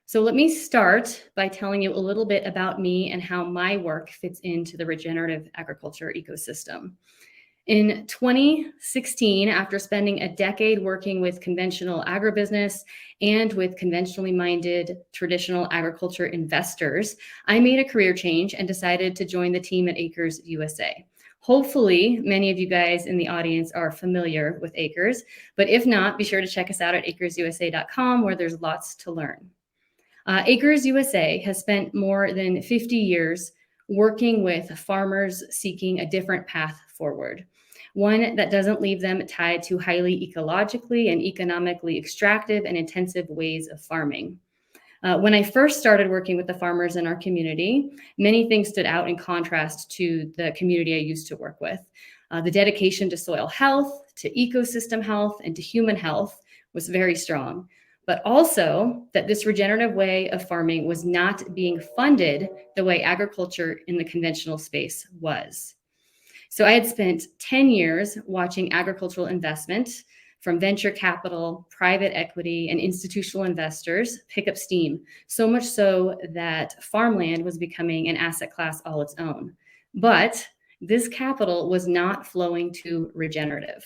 So let me start by telling you a little bit about me and how my work fits into the regenerative agriculture ecosystem. In 2016, after spending a decade working with conventional agribusiness and with conventionally minded traditional agriculture investors, I made a career change and decided to join the team at Acres USA. Hopefully, many of you guys in the audience are familiar with Acres, but if not, be sure to check us out at acresusa.com where there's lots to learn. Acres USA has spent more than 50 years working with farmers seeking a different path forward, one that doesn't leave them tied to highly ecologically and economically extractive and intensive ways of farming. When I first started working with the farmers in our community, many things stood out in contrast to the community I used to work with. The dedication to soil health, to ecosystem health, and to human health was very strong. But also that this regenerative way of farming was not being funded the way agriculture in the conventional space was. So I had spent 10 years watching agricultural investment from venture capital, private equity, and institutional investors pick up steam, so much so that farmland was becoming an asset class all its own. But this capital was not flowing to regenerative.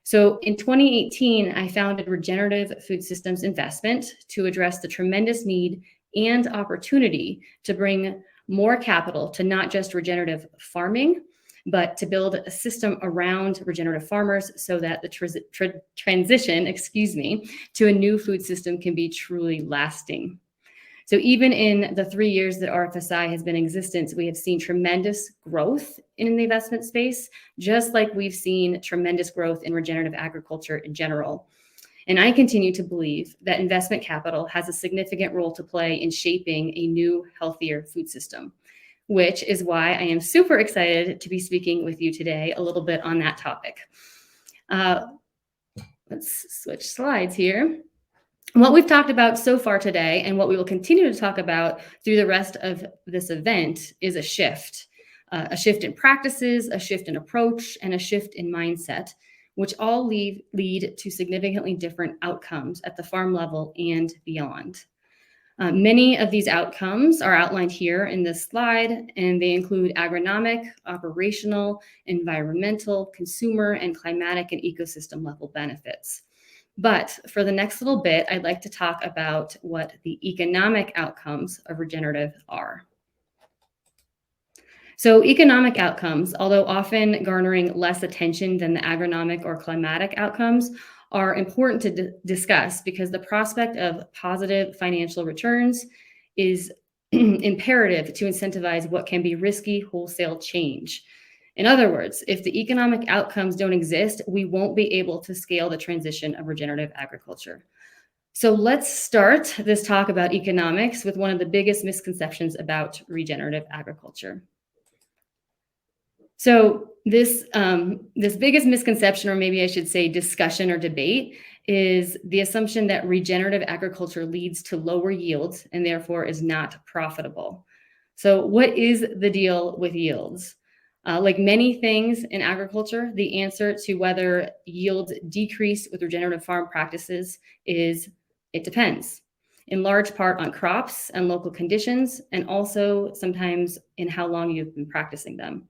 So in 2018, I founded Regenerative Food Systems Investment to address the tremendous need and opportunity to bring more capital to not just regenerative farming, but to build a system around regenerative farmers so that the transition, to a new food system can be truly lasting. So even in the 3 years that RFSI has been in existence, we have seen tremendous growth in the investment space, just like we've seen tremendous growth in regenerative agriculture in general. And I continue to believe that investment capital has a significant role to play in shaping a new, healthier food system, which is why I am super excited to be speaking with you today a little bit on that topic. Let's switch slides here. What we've talked about so far today and what we will continue to talk about through the rest of this event is a shift in practices, a shift in approach, and a shift in mindset, which all lead to significantly different outcomes at the farm level and beyond. Many of these outcomes are outlined here in this slide, and they include agronomic, operational, environmental, consumer, and climatic and ecosystem level benefits. But for the next little bit, I'd like to talk about what the economic outcomes of regenerative are. So economic outcomes, although often garnering less attention than the agronomic or climatic outcomes, are important to discuss because the prospect of positive financial returns is imperative to incentivize what can be risky wholesale change. In other words, if the economic outcomes don't exist, we won't be able to scale the transition of regenerative agriculture. So let's start this talk about economics with one of the biggest misconceptions about regenerative agriculture. So this biggest misconception, or maybe I should say discussion or debate, is the assumption that regenerative agriculture leads to lower yields and therefore is not profitable. So what is the deal with yields? Like many things in agriculture, the answer to whether yields decrease with regenerative farm practices is it depends, in large part on crops and local conditions, and also sometimes in how long you've been practicing them.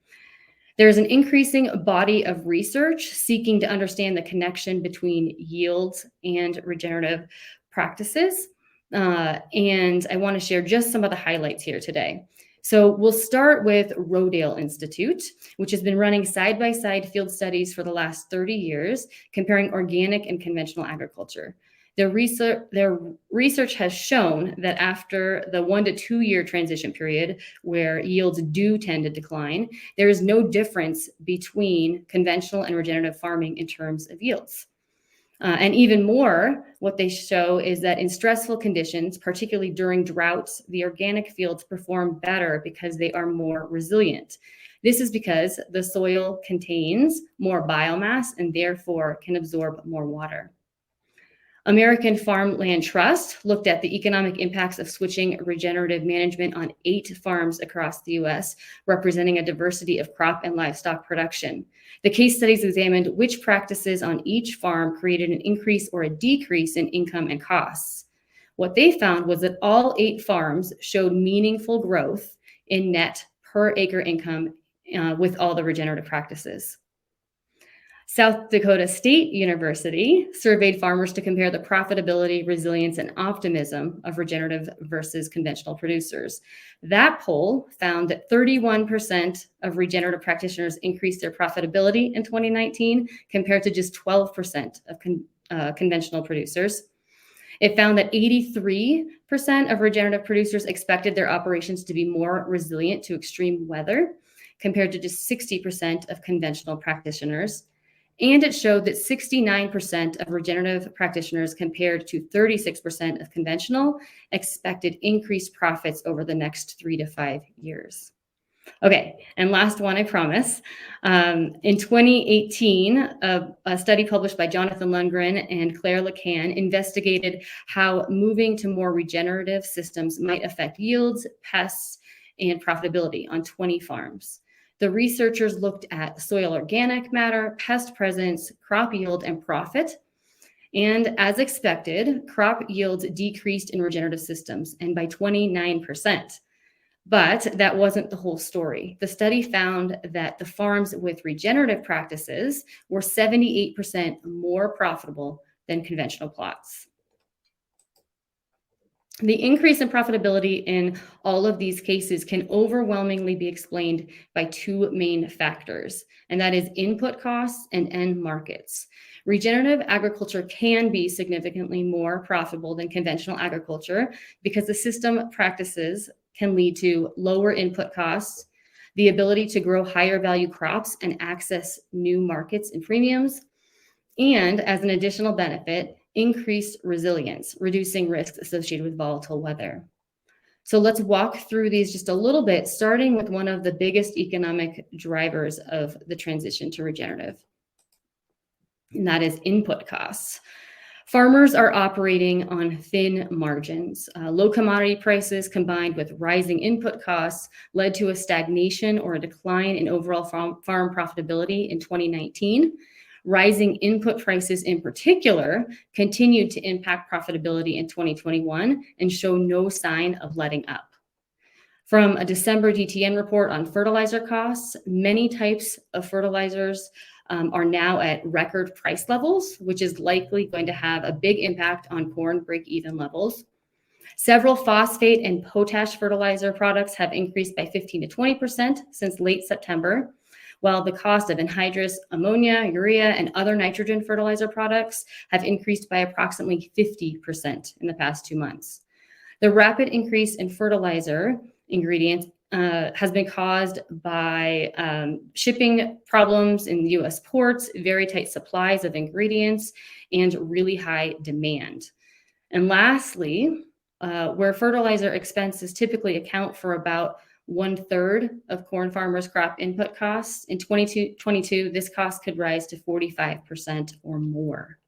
There's an increasing body of research seeking to understand the connection between yields and regenerative practices. And I want to share just some of the highlights here today. So we'll start with Rodale Institute, which has been running side-by-side field studies for the last 30 years, comparing organic and conventional agriculture. Their research has shown that after the 1 to 2 year transition period, where yields do tend to decline, there is no difference between conventional and regenerative farming in terms of yields. And even more, what they show is that in stressful conditions, particularly during droughts, the organic fields perform better because they are more resilient. This is because the soil contains more biomass and therefore can absorb more water. American Farmland Trust looked at the economic impacts of switching regenerative management on 8 farms across the US, representing a diversity of crop and livestock production. The case studies examined which practices on each farm created an increase or a decrease in income and costs. What they found was that all 8 farms showed meaningful growth in net per acre income with all the regenerative practices. South Dakota State University surveyed farmers to compare the profitability, resilience, and optimism of regenerative versus conventional producers. That poll found that 31% of regenerative practitioners increased their profitability in 2019 compared to just 12% of conventional producers. It found that 83% of regenerative producers expected their operations to be more resilient to extreme weather compared to just 60% of conventional practitioners. And it showed that 69% of regenerative practitioners compared to 36% of conventional expected increased profits over the next 3 to 5 years. Okay, and last one, I promise. In 2018, a study published by Jonathan Lundgren and Claire Lacan investigated how moving to more regenerative systems might affect yields, pests, and profitability on 20 farms. The researchers looked at soil organic matter, pest presence, crop yield, and profit. And as expected, crop yields decreased in regenerative systems, and by 29%. But that wasn't the whole story. The study found that the farms with regenerative practices were 78% more profitable than conventional plots. The increase in profitability in all of these cases can overwhelmingly be explained by 2 main factors, and that is input costs and end markets. Regenerative agriculture can be significantly more profitable than conventional agriculture because the system practices can lead to lower input costs, the ability to grow higher value crops and access new markets and premiums, and as an additional benefit, increased resilience, reducing risks associated with volatile weather. So let's walk through these just a little bit, starting with one of the biggest economic drivers of the transition to regenerative, and that is input costs. Farmers are operating on thin margins. Low commodity prices combined with rising input costs led to a stagnation or a decline in overall farm profitability in 2019. Rising input prices in particular continued to impact profitability in 2021 and show no sign of letting up. From a December DTN report on fertilizer costs, many types of fertilizers are now at record price levels, which is likely going to have a big impact on corn break-even levels. Several phosphate and potash fertilizer products have increased by 15 to 20% since late September, while the cost of anhydrous ammonia, urea, and other nitrogen fertilizer products have increased by approximately 50% in the past 2 months. The rapid increase in fertilizer ingredients has been caused by shipping problems in U.S. ports, very tight supplies of ingredients, and really high demand. And lastly, where fertilizer expenses typically account for about 1/3 of corn farmers' crop input costs, in 2022, this cost could rise to 45% or more.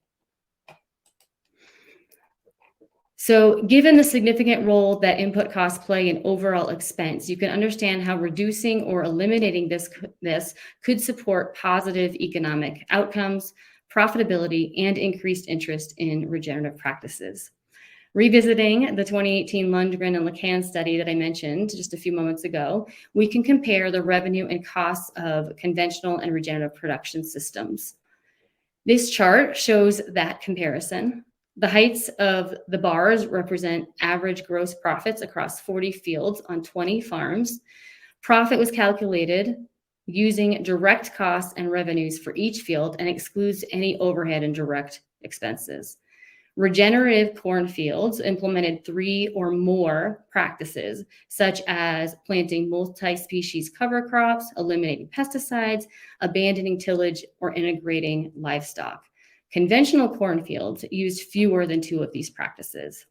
So given the significant role that input costs play in overall expense, you can understand how reducing or eliminating this could support positive economic outcomes, profitability, and increased interest in regenerative practices. Revisiting the 2018 Lundgren and Lacan study that I mentioned just a few moments ago, we can compare the revenue and costs of conventional and regenerative production systems. This chart shows that comparison. The heights of the bars represent average gross profits across 40 fields on 20 farms. Profit was calculated using direct costs and revenues for each field and excludes any overhead and direct expenses. Regenerative corn fields implemented 3 or more practices, such as planting multi-species cover crops, eliminating pesticides, abandoning tillage, or integrating livestock. Conventional cornfields used fewer than 2 of these practices.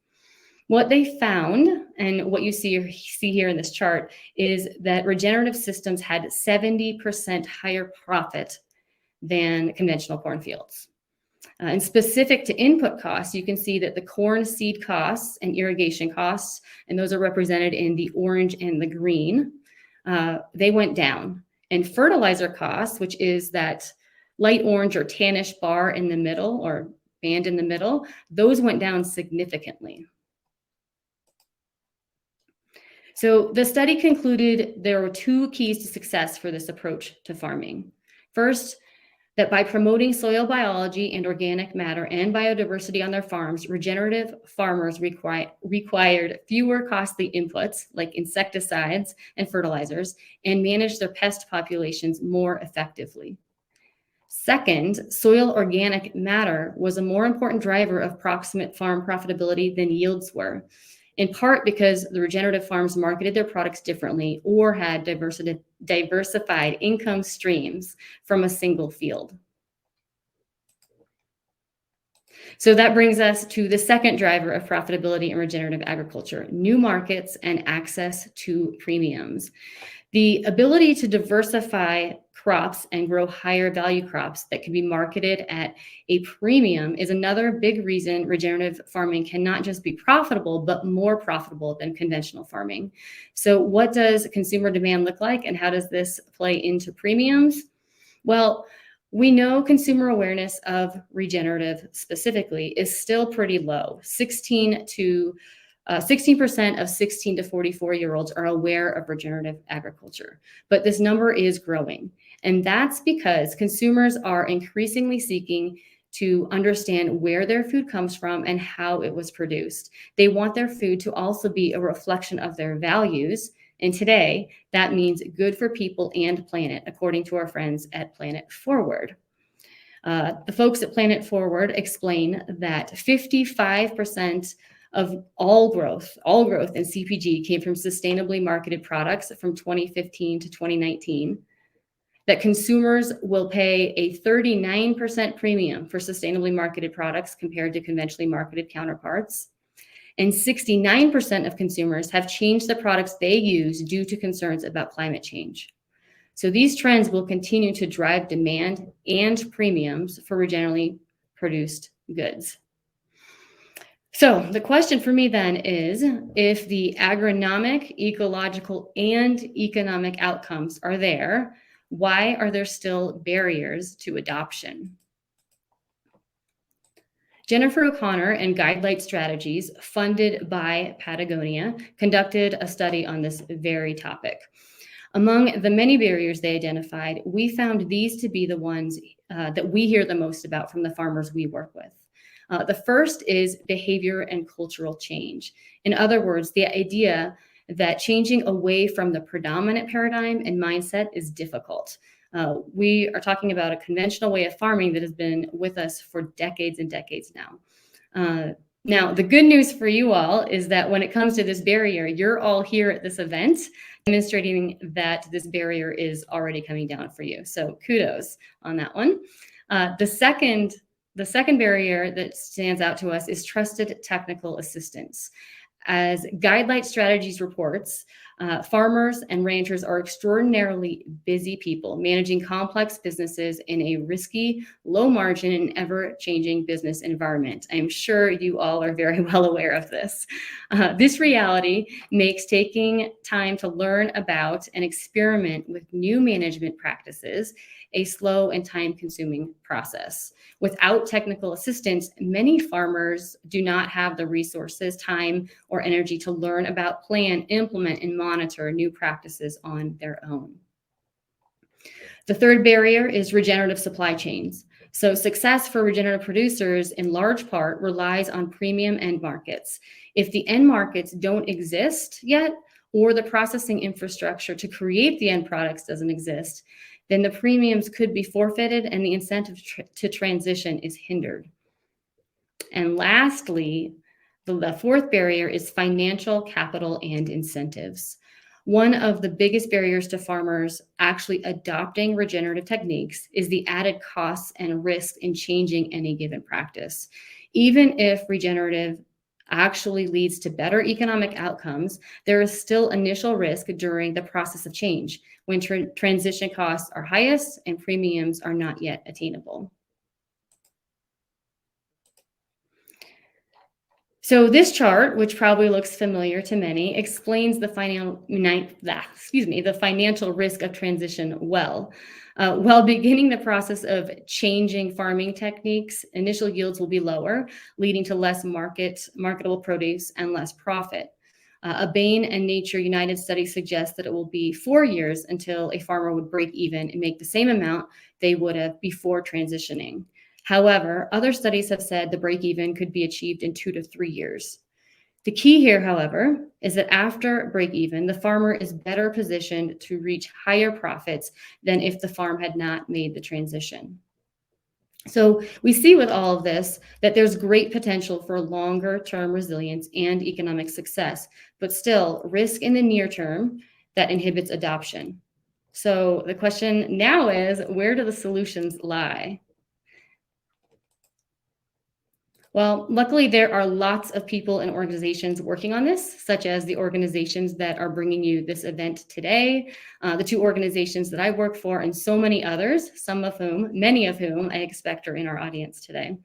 What they found, and what you see here in this chart, is that regenerative systems had 70% higher profit than conventional cornfields. And specific to input costs, you can see that the corn seed costs and irrigation costs, and those are represented in the orange and the green, they went down. And fertilizer costs, which is that light orange or tannish bar in the middle or band in the middle, those went down significantly. So the study concluded there were two keys to success for this approach to farming. First, that by promoting soil biology and organic matter and biodiversity on their farms, regenerative farmers required fewer costly inputs like insecticides and fertilizers and managed their pest populations more effectively. Second, soil organic matter was a more important driver of proximate farm profitability than yields were, in part because the regenerative farms marketed their products differently or had diversified income streams from a single field. So that brings us to the second driver of profitability in regenerative agriculture: new markets and access to premiums. The ability to diversify crops and grow higher value crops that can be marketed at a premium is another big reason regenerative farming can not just be profitable, but more profitable than conventional farming. So what does consumer demand look like, and how does this play into premiums? Well, we know consumer awareness of regenerative specifically is still pretty low. 16% of 16 to 44-year-olds are aware of regenerative agriculture, but this number is growing. And that's because consumers are increasingly seeking to understand where their food comes from and how it was produced. They want their food to also be a reflection of their values. And today, that means good for people and planet, according to our friends at Planet Forward. The folks at Planet Forward explain that 55% of all growth in CPG came from sustainably marketed products from 2015 to 2019, that consumers will pay a 39% premium for sustainably marketed products compared to conventionally marketed counterparts, and 69% of consumers have changed the products they use due to concerns about climate change. So these trends will continue to drive demand and premiums for regeneratively produced goods. So the question for me then is, if the agronomic, ecological, and economic outcomes are there, why are there still barriers to adoption? Jennifer O'Connor and Guidelight Strategies, funded by Patagonia, conducted a study on this very topic. Among the many barriers they identified, we found these to be the ones that we hear the most about from the farmers we work with. The first is behavior and cultural change. In other words, the idea that changing away from the predominant paradigm and mindset is difficult. We are talking about a conventional way of farming that has been with us for decades and decades now. Now, the good news for you all is that when it comes to this barrier, you're all here at this event demonstrating that this barrier is already coming down for you. So kudos on that one. The second barrier that stands out to us is trusted technical assistance. As Guidelight Strategies reports, farmers and ranchers are extraordinarily busy people managing complex businesses in a risky, low margin, and ever-changing business environment. I am sure you all are very well aware of this. This reality makes taking time to learn about and experiment with new management practices a slow and time-consuming process. Without technical assistance, many farmers do not have the resources, time, or energy to learn about, plan, implement, and monitor new practices on their own. The third barrier is regenerative supply chains. So success for regenerative producers in large part relies on premium end markets. If the end markets don't exist yet, or the processing infrastructure to create the end products doesn't exist, then the premiums could be forfeited and the incentive to transition is hindered. And lastly, the fourth barrier is financial capital and incentives. One of the biggest barriers to farmers actually adopting regenerative techniques is the added costs and risk in changing any given practice. Even if regenerative actually leads to better economic outcomes, there is still initial risk during the process of change when transition costs are highest and premiums are not yet attainable. So this chart, which probably looks familiar to many, explains the financial risk of transition well. While beginning the process of changing farming techniques, initial yields will be lower, leading to less marketable produce and less profit. A Bain and Nature United study suggests that it will be 4 years until a farmer would break even and make the same amount they would have before transitioning. However, other studies have said the break even could be achieved in 2 to 3 years. The key here, however, is that after break even, the farmer is better positioned to reach higher profits than if the farm had not made the transition. So we see with all of this that there's great potential for longer term resilience and economic success, but still risk in the near term that inhibits adoption. So the question now is, where do the solutions lie? Well, luckily, there are lots of people and organizations working on this, such as the organizations that are bringing you this event today, the 2 organizations that I work for, and so many others, many of whom I expect are in our audience today.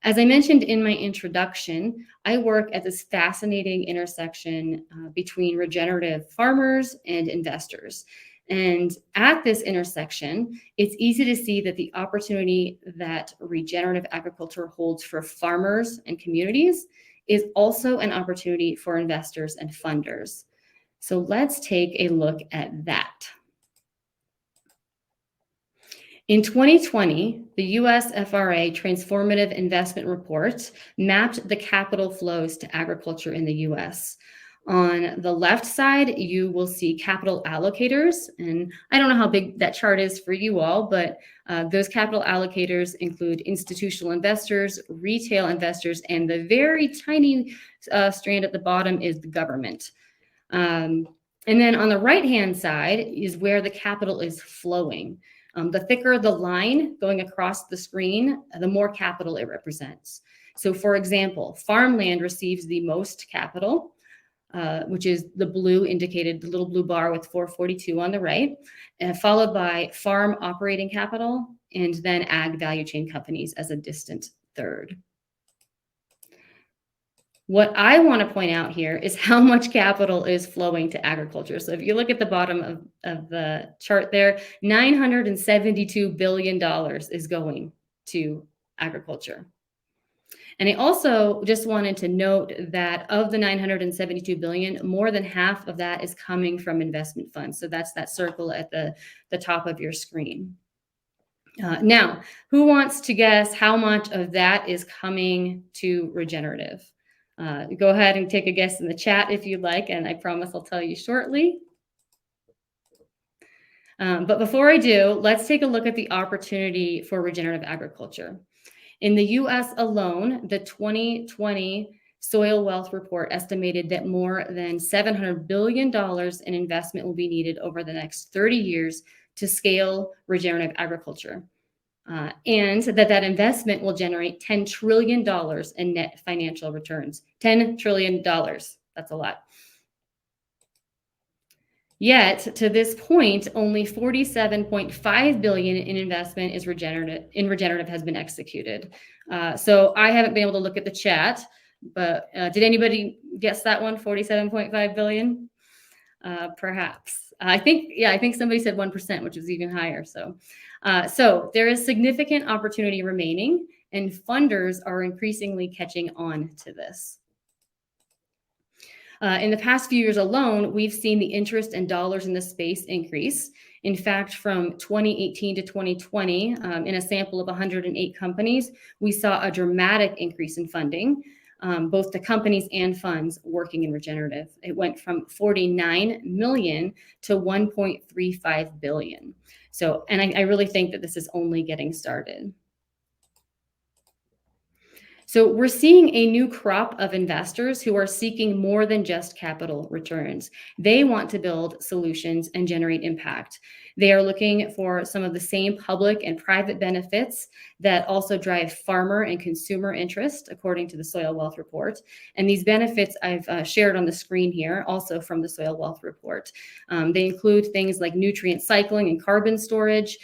As I mentioned in my introduction, I work at this fascinating intersection between regenerative farmers and investors. And at this intersection, it's easy to see that the opportunity that regenerative agriculture holds for farmers and communities is also an opportunity for investors and funders. So let's take a look at that. In 2020, the US FRA Transformative Investment Report mapped the capital flows to agriculture in the US. On the left side, you will see capital allocators. And I don't know how big that chart is for you all, but those capital allocators include institutional investors, retail investors, and the very tiny strand at the bottom is the government. And then on the right-hand side is where the capital is flowing. The thicker the line going across the screen, the more capital it represents. So for example, farmland receives the most capital, which is the blue indicated, the little blue bar with 442 on the right, followed by farm operating capital, and then ag value chain companies as a distant third. What I want to point out here is how much capital is flowing to agriculture. So if you look at the bottom of the chart there, $972 billion is going to agriculture. And I also just wanted to note that of the 972 billion, more than half of that is coming from investment funds. So that's that circle at the top of your screen. Now, who wants to guess how much of that is coming to regenerative? Go ahead and take a guess in the chat if you'd like, and I promise I'll tell you shortly. But before I do, let's take a look at the opportunity for regenerative agriculture. In the US alone, the 2020 Soil Wealth Report estimated that more than $700 billion in investment will be needed over the next 30 years to scale regenerative agriculture. And that investment will generate $10 trillion in net financial returns. $10 trillion, that's a lot. Yet, to this point, only $47.5 billion in investment is regenerative has been executed. So I haven't been able to look at the chat, but did anybody guess that one, 47.5 billion? Perhaps. I think somebody said 1%, which is even higher. So there is significant opportunity remaining, and funders are increasingly catching on to this. In the past few years alone, we've seen the interest and dollars in the space increase. In fact, from 2018 to 2020, in a sample of 108 companies, we saw a dramatic increase in funding, both to companies and funds working in regenerative. It went from 49 million to 1.35 billion. So, and I really think that this is only getting started. So we're seeing a new crop of investors who are seeking more than just capital returns. They want to build solutions and generate impact. They are looking for some of the same public and private benefits that also drive farmer and consumer interest, according to the Soil Wealth Report. And these benefits I've shared on the screen here, also from the Soil Wealth Report. They include things like nutrient cycling and carbon storage,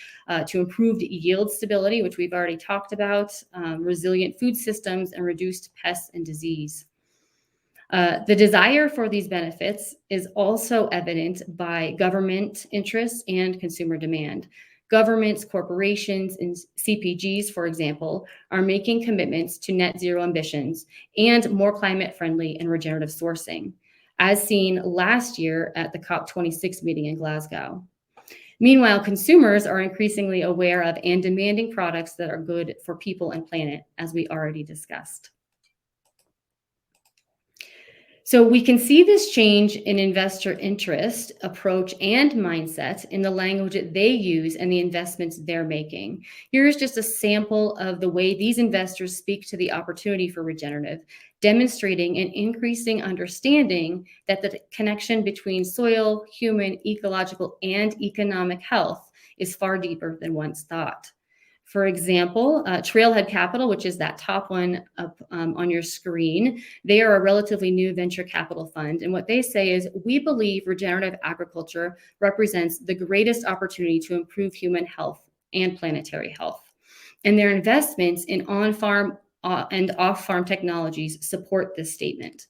to improved yield stability, which we've already talked about, resilient food systems, and reduced pests and disease. The desire for these benefits is also evident by government interests and consumer demand. Governments, corporations, and CPGs, for example, are making commitments to net zero ambitions and more climate friendly and regenerative sourcing. as seen last year at the COP26 meeting in Glasgow. Meanwhile, consumers are increasingly aware of and demanding products that are good for people and planet, as we already discussed. So we can see this change in investor interest, approach, and mindset in the language that they use and the investments they're making. Here's just a sample of the way these investors speak to the opportunity for regenerative, demonstrating an increasing understanding that the connection between soil, human, ecological, and economic health is far deeper than once thought. For example, Trailhead Capital, which is that top one up on your screen, they are a relatively new venture capital fund. And what they say is, we believe regenerative agriculture represents the greatest opportunity to improve human health and planetary health. And their investments in on-farm and off-farm technologies support this statement.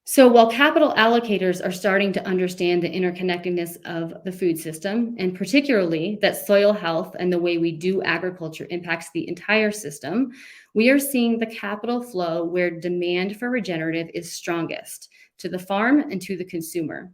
So while capital allocators are starting to understand the interconnectedness of the food system, and particularly that soil health and the way we do agriculture impacts the entire system, we are seeing the capital flow where demand for regenerative is strongest, to the farm and to the consumer.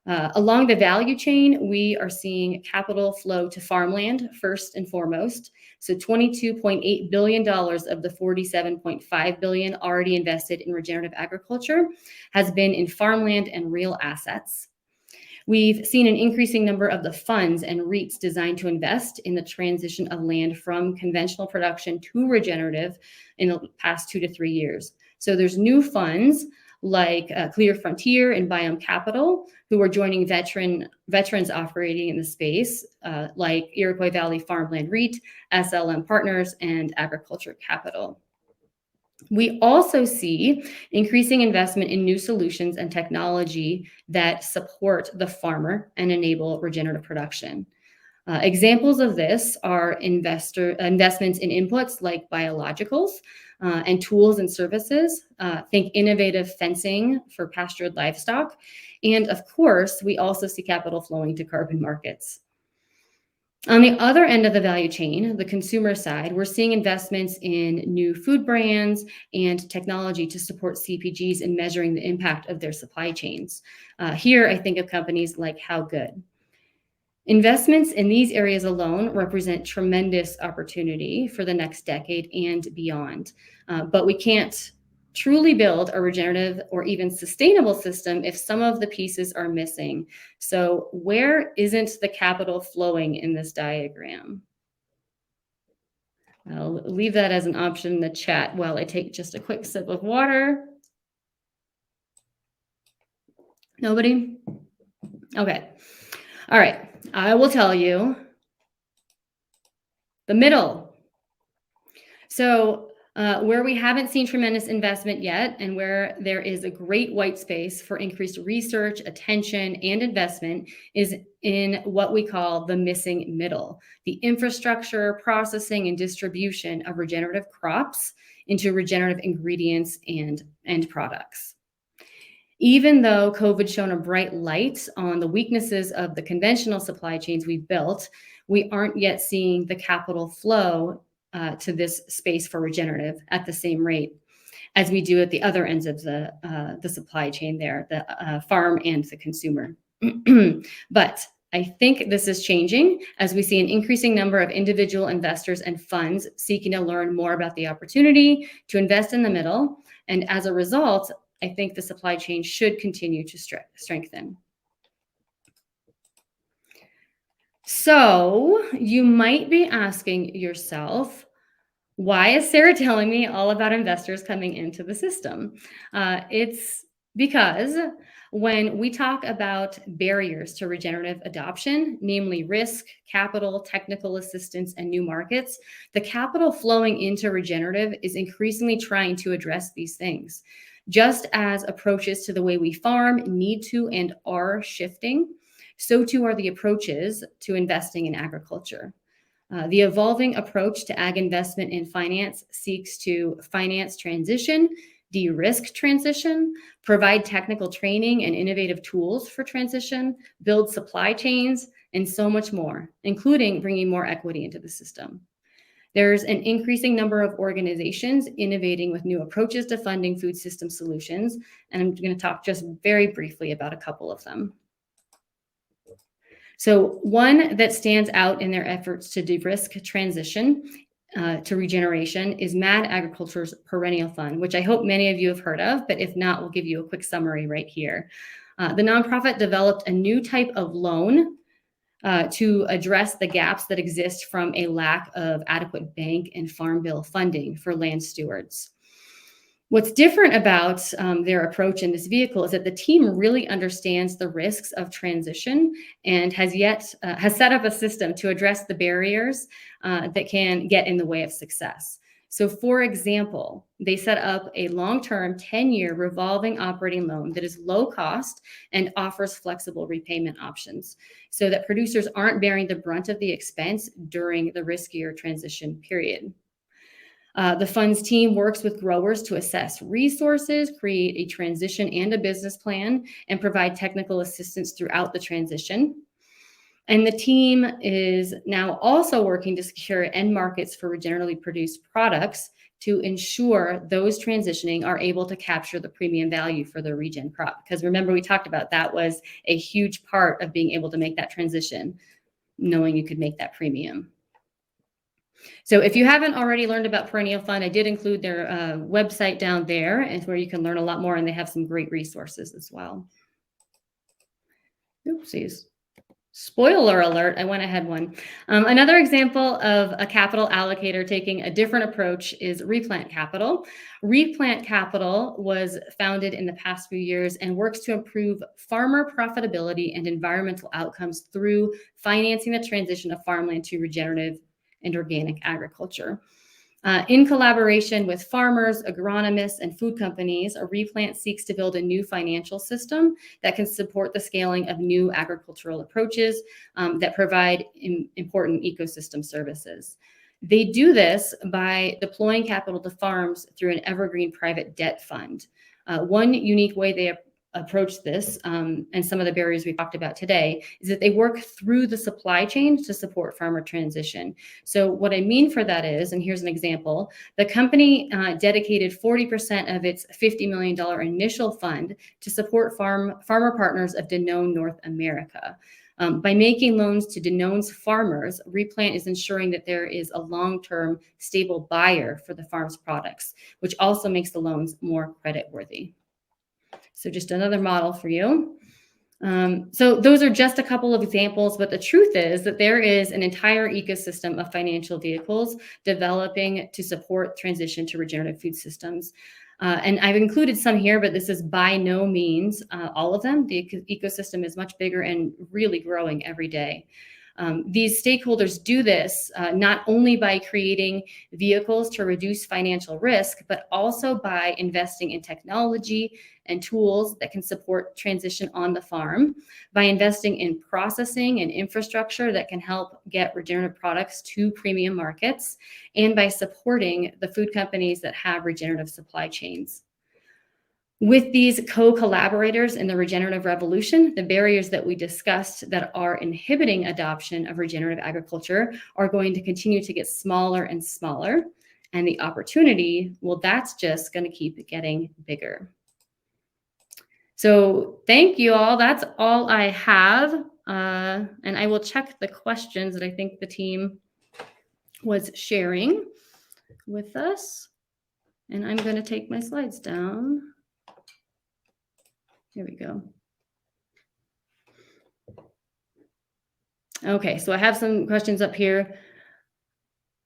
Along the value chain, we are seeing capital flow to farmland first and foremost. So $22.8 billion of the $47.5 billion already invested in regenerative agriculture has been in farmland and real assets. We've seen an increasing number of the funds and REITs designed to invest in the transition of land from conventional production to regenerative in the past 2 to 3 years. So there's new funds like Clear Frontier and Biome Capital, who are joining veterans operating in the space, like Iroquois Valley Farmland REIT, SLM Partners, and Agriculture Capital. We also see increasing investment in new solutions and technology that support the farmer and enable regenerative production. Examples of this are investments in inputs like biologicals and tools and services. Think innovative fencing for pastured livestock. And of course, we also see capital flowing to carbon markets. On the other end of the value chain, the consumer side, we're seeing investments in new food brands and technology to support CPGs in measuring the impact of their supply chains. Here, I think of companies like How Good. Investments in these areas alone represent tremendous opportunity for the next decade and beyond. But we can't truly build a regenerative or even sustainable system if some of the pieces are missing. So where isn't the capital flowing in this diagram? I'll leave that as an option in the chat while I take just a quick sip of water. Nobody? Okay. All right. I will tell you the middle. So where we haven't seen tremendous investment yet, and where there is a great white space for increased research, attention, and investment, is in what we call the missing middle, the infrastructure, processing, and distribution of regenerative crops into regenerative ingredients and end products. Even though COVID shone a bright light on the weaknesses of the conventional supply chains we've built, we aren't yet seeing the capital flow to this space for regenerative at the same rate as we do at the other ends of the supply chain there, the farm and the consumer. But I think this is changing as we see an increasing number of individual investors and funds seeking to learn more about the opportunity to invest in the middle. And as a result, I think the supply chain should continue to strengthen. So you might be asking yourself, why is Sarah telling me all about investors coming into the system? It's because when we talk about barriers to regenerative adoption, namely risk, capital, technical assistance, and new markets, the capital flowing into regenerative is increasingly trying to address these things. Just as approaches to the way we farm need to and are shifting, so too are the approaches to investing in agriculture. The evolving approach to ag investment in finance seeks to finance transition, de-risk transition, provide technical training and innovative tools for transition, build supply chains, and so much more, including bringing more equity into the system. There's an increasing number of organizations innovating with new approaches to funding food system solutions, and I'm going to talk just very briefly about a couple of them. So one that stands out in their efforts to de-risk transition to regeneration is Mad Agriculture's Perennial Fund, which I hope many of you have heard of, but if not, we'll give you a quick summary right here. The nonprofit developed a new type of loan to address the gaps that exist from a lack of adequate bank and farm bill funding for land stewards. What's different about their approach in this vehicle is that the team really understands the risks of transition and has set up a system to address the barriers that can get in the way of success. So for example, they set up a long-term 10-year revolving operating loan that is low cost and offers flexible repayment options so that producers aren't bearing the brunt of the expense during the riskier transition period. The fund's team works with growers to assess resources, create a transition and a business plan, and provide technical assistance throughout the transition. And the team is now also working to secure end markets for regeneratively produced products to ensure those transitioning are able to capture the premium value for the regen crop. Because remember, we talked about that was a huge part of being able to make that transition, knowing you could make that premium. So if you haven't already learned about Perennial Fund, I did include their website down there, and where you can learn a lot more, and they have some great resources as well. Oopsies. Spoiler alert, I went ahead one. Another example of a capital allocator taking a different approach is Replant Capital. Replant Capital was founded in the past few years and works to improve farmer profitability and environmental outcomes through financing the transition of farmland to regenerative and organic agriculture. In collaboration with farmers, agronomists, and food companies, Replant seeks to build a new financial system that can support the scaling of new agricultural approaches that provide important ecosystem services. They do this by deploying capital to farms through an evergreen private debt fund. One unique way they approach this, and some of the barriers we talked about today, is that they work through the supply chain to support farmer transition. So what I mean for that is, and here's an example, the company dedicated 40% of its $50 million initial fund to support farmer partners of Danone North America. By making loans to Danone's farmers, Replant is ensuring that there is a long-term stable buyer for the farm's products, which also makes the loans more creditworthy. So just another model for you. So those are just a couple of examples, but the truth is that there is an entire ecosystem of financial vehicles developing to support transition to regenerative food systems. And I've included some here, but this is by no means all of them. The ecosystem is much bigger and really growing every day. These stakeholders do this not only by creating vehicles to reduce financial risk, but also by investing in technology and tools that can support transition on the farm, by investing in processing and infrastructure that can help get regenerative products to premium markets, and by supporting the food companies that have regenerative supply chains. With these co-collaborators in the regenerative revolution, the barriers that we discussed that are inhibiting adoption of regenerative agriculture are going to continue to get smaller and smaller. And the opportunity, well, that's just going to keep getting bigger. So thank you all. That's all I have. And I will check the questions that I think the team was sharing with us. And I'm going to take my slides down. Here we go. Okay, so I have some questions up here.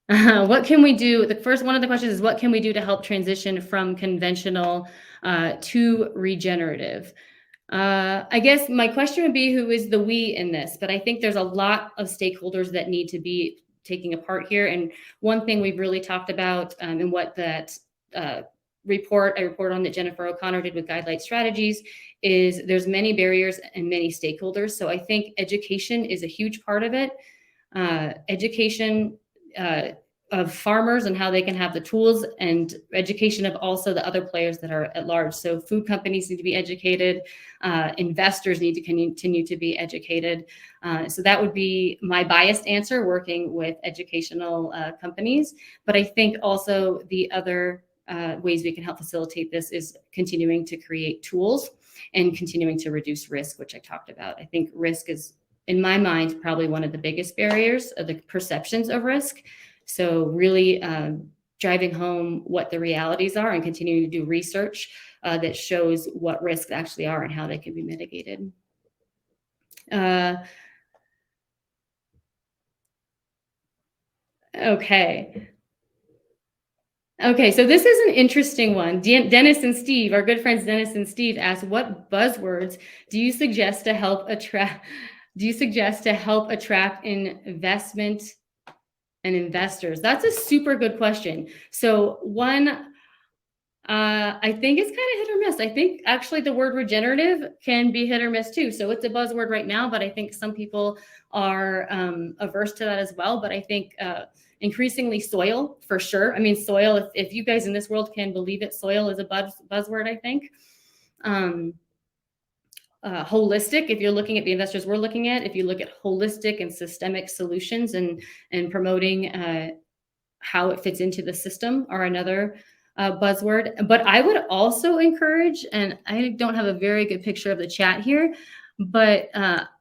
What can we do? The first one of the questions is, what can we do to help transition from conventional to regenerative? I guess my question would be, who is the we in this? But I think there's a lot of stakeholders that need to be taking a part here. And one thing we've really talked about, and what that report on that Jennifer O'Connor did with Guidelight Strategies, is there's many barriers and many stakeholders. So I think education is a huge part of it. Education of farmers and how they can have the tools, and education of also the other players that are at large. So food companies need to be educated, investors need to continue to be educated. So that would be my biased answer, working with educational companies. But I think also the other ways we can help facilitate this is continuing to create tools and continuing to reduce risk, which I talked about. I think risk is, in my mind, probably one of the biggest barriers of the perceptions of risk. So really driving home what the realities are and continuing to do research that shows what risks actually are and how they can be mitigated. Okay. Okay, so this is an interesting one. Dennis and Steve, our good friends Dennis and Steve, asked, what buzzwords do you suggest to help attract investment and investors? That's a super good question. So one, I think it's kind of hit or miss. I think actually the word regenerative can be hit or miss too. So it's a buzzword right now, but I think some people are averse to that as well. But I think increasingly soil, for sure. I mean, soil, if you guys in this world can believe it, soil is a buzzword, I think. Holistic, if you're looking at the investors we're looking at, if you look at holistic and systemic solutions and promoting how it fits into the system, are another buzzword. But I would also encourage, and I don't have a very good picture of the chat here, but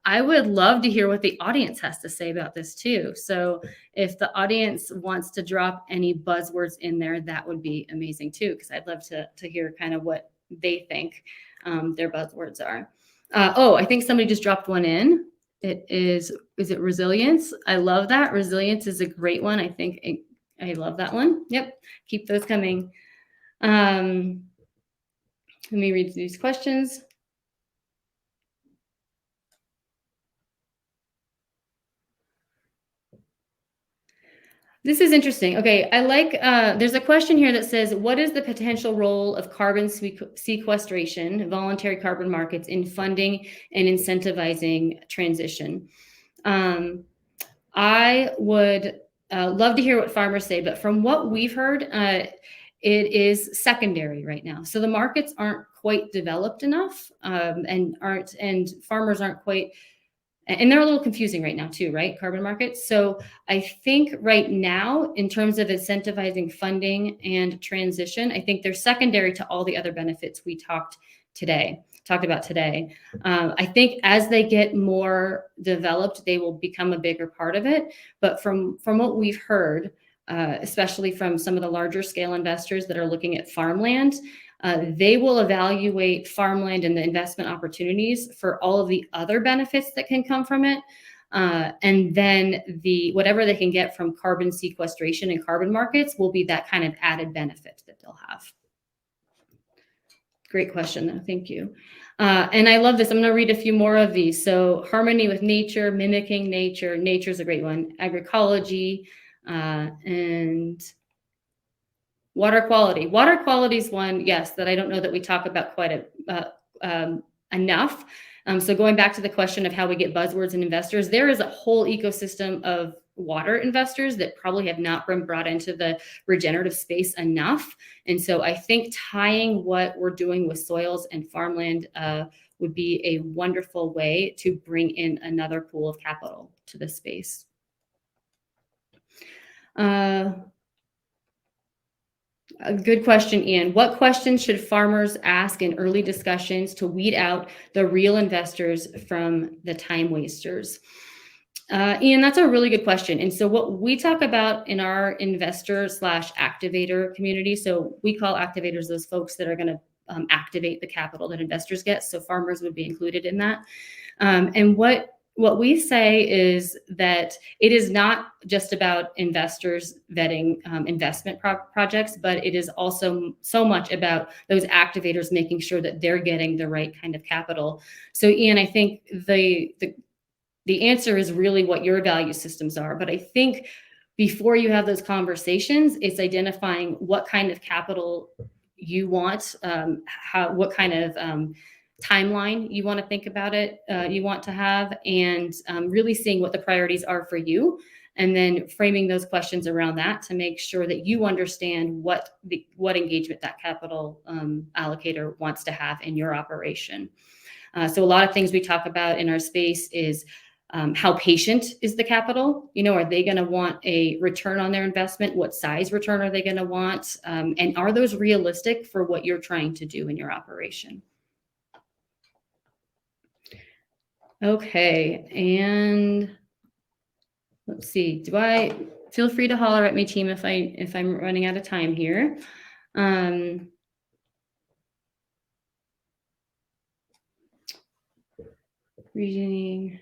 I would love to hear what the audience has to say about this too. So if the audience wants to drop any buzzwords in there, that would be amazing too, because I'd love to hear kind of what they think their buzzwords are. I think somebody just dropped one in. Is it resilience? I love that. Resilience is a great one. I think I love that one. Yep. Keep those coming. Let me read these questions. This is interesting. Okay, I like, there's a question here that says, what is the potential role of carbon sequestration, voluntary carbon markets, in funding and incentivizing transition? I would love to hear what farmers say, but from what we've heard, it is secondary right now. So the markets aren't quite developed enough, and farmers aren't quite, and they're a little confusing right now too, right? Carbon markets. So I think right now, in terms of incentivizing funding and transition, I think they're secondary to all the other benefits we talked about today. I think as they get more developed, they will become a bigger part of it. But from what we've heard, especially from some of the larger scale investors that are looking at farmland, they will evaluate farmland and the investment opportunities for all of the other benefits that can come from it. And then whatever they can get from carbon sequestration and carbon markets will be that kind of added benefit that they'll have. Great question, though. Thank you. And I love this. I'm going to read a few more of these. So harmony with nature, mimicking nature. Nature is a great one. Agroecology and water quality. Water quality is one, yes, that I don't know that we talk about quite enough. So going back to the question of how we get buzzwords and investors, there is a whole ecosystem of water investors that probably have not been brought into the regenerative space enough. And so I think tying what we're doing with soils and farmland would be a wonderful way to bring in another pool of capital to this space. A good question, Ian. What questions should farmers ask in early discussions to weed out the real investors from the time wasters? Ian, that's a really good question. And so what we talk about in our investor/activator community, so we call activators those folks that are going to activate the capital that investors get. So farmers would be included in that. And what we say is that it is not just about investors vetting investment projects, but it is also so much about those activators making sure that they're getting the right kind of capital. So Ian, I think the answer is really what your value systems are. But I think before you have those conversations, it's identifying what kind of capital you want, what kind of timeline you want to think about it, you want to have, and really seeing what the priorities are for you, and then framing those questions around that to make sure that you understand what engagement that capital allocator wants to have in your operation. So a lot of things we talk about in our space is how patient is the capital? Are they going to want a return on their investment? What size return are they going to want? And are those realistic for what you're trying to do in your operation? Okay, and let's see. Feel free to holler at me, team, if I'm running out of time here. Reasoning.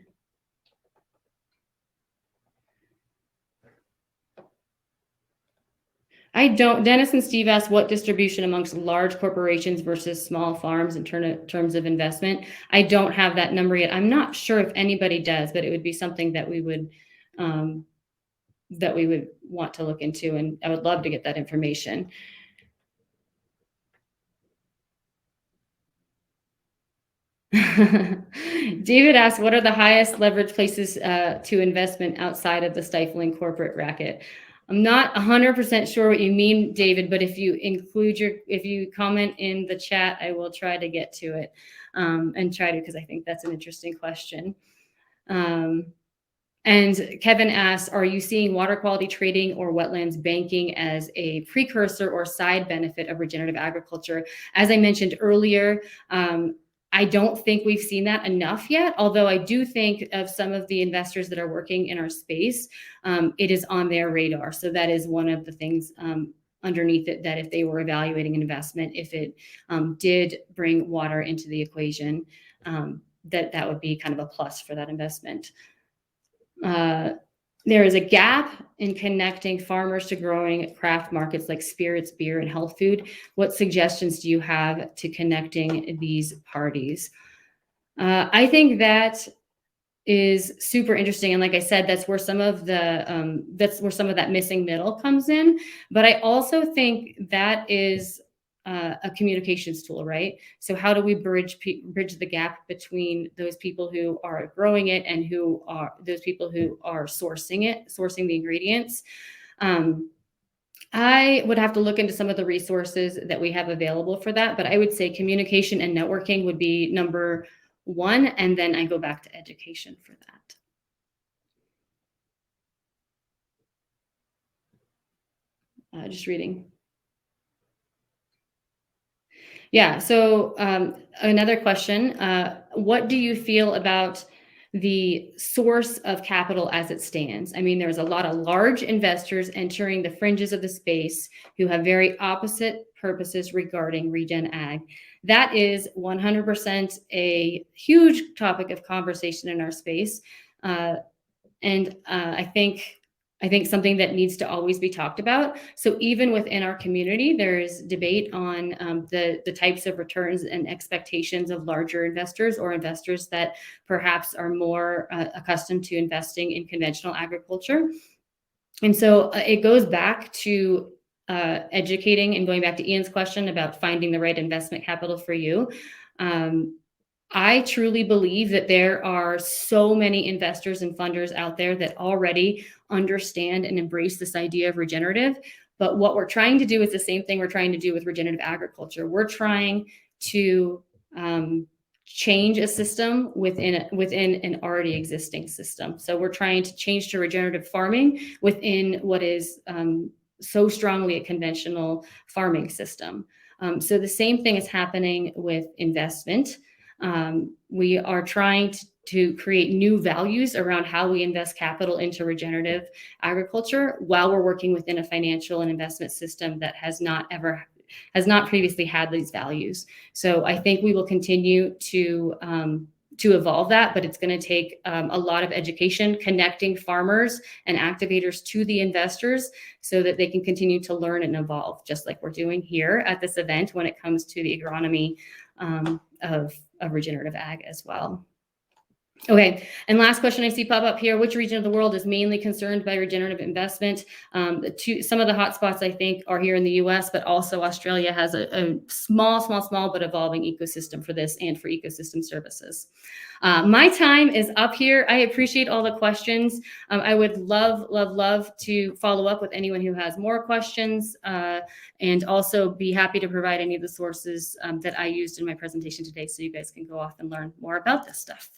Dennis and Steve asked what distribution amongst large corporations versus small farms in terms of investment. I don't have that number yet. I'm not sure if anybody does, but it would be something that we would want to look into, and I would love to get that information. David asked, what are the highest leverage places to investment outside of the stifling corporate racket? I'm not 100% sure what you mean, David, but if you comment in the chat, I will try to get to it because I think that's an interesting question. And Kevin asks, are you seeing water quality trading or wetlands banking as a precursor or side benefit of regenerative agriculture? As I mentioned earlier, I don't think we've seen that enough yet, although I do think of some of the investors that are working in our space, it is on their radar. So that is one of the things underneath it, that if they were evaluating an investment, if it did bring water into the equation, that would be kind of a plus for that investment. There is a gap in connecting farmers to growing craft markets like spirits, beer, and health food. What suggestions do you have to connecting these parties? I think that is super interesting, and like I said, that's where some of that missing middle comes in. But I also think that is a communications tool, right? So how do we bridge the gap between those people who are growing it and those people who are sourcing the ingredients? I would have to look into some of the resources that we have available for that, but I would say communication and networking would be number one, and then I go back to education for that. Just reading. Yeah, so another question, what do you feel about the source of capital as it stands? I mean, there's a lot of large investors entering the fringes of the space who have very opposite purposes regarding regen ag. That is 100% a huge topic of conversation in our space. And I think something that needs to always be talked about. So even within our community, there's debate on the types of returns and expectations of larger investors or investors that perhaps are more accustomed to investing in conventional agriculture. And so it goes back to educating, and going back to Ian's question about finding the right investment capital for you. I truly believe that there are so many investors and funders out there that already understand and embrace this idea of regenerative. But what we're trying to do is the same thing we're trying to do with regenerative agriculture. We're trying to change a system within an already existing system. So we're trying to change to regenerative farming within what is so strongly a conventional farming system. So the same thing is happening with investment. We are trying to create new values around how we invest capital into regenerative agriculture while we're working within a financial and investment system that has not previously had these values. So I think we will continue to evolve that, but it's going to take a lot of education, connecting farmers and activators to the investors so that they can continue to learn and evolve, just like we're doing here at this event when it comes to the agronomy of regenerative ag as well. Okay, and last question I see pop up here: which region of the world is mainly concerned by regenerative investment? Some of the hotspots I think are here in the U.S., but also Australia has a small but evolving ecosystem for this and for ecosystem services. My time is up here. I appreciate all the questions. I would love to follow up with anyone who has more questions, and also be happy to provide any of the sources that I used in my presentation today, so you guys can go off and learn more about this stuff.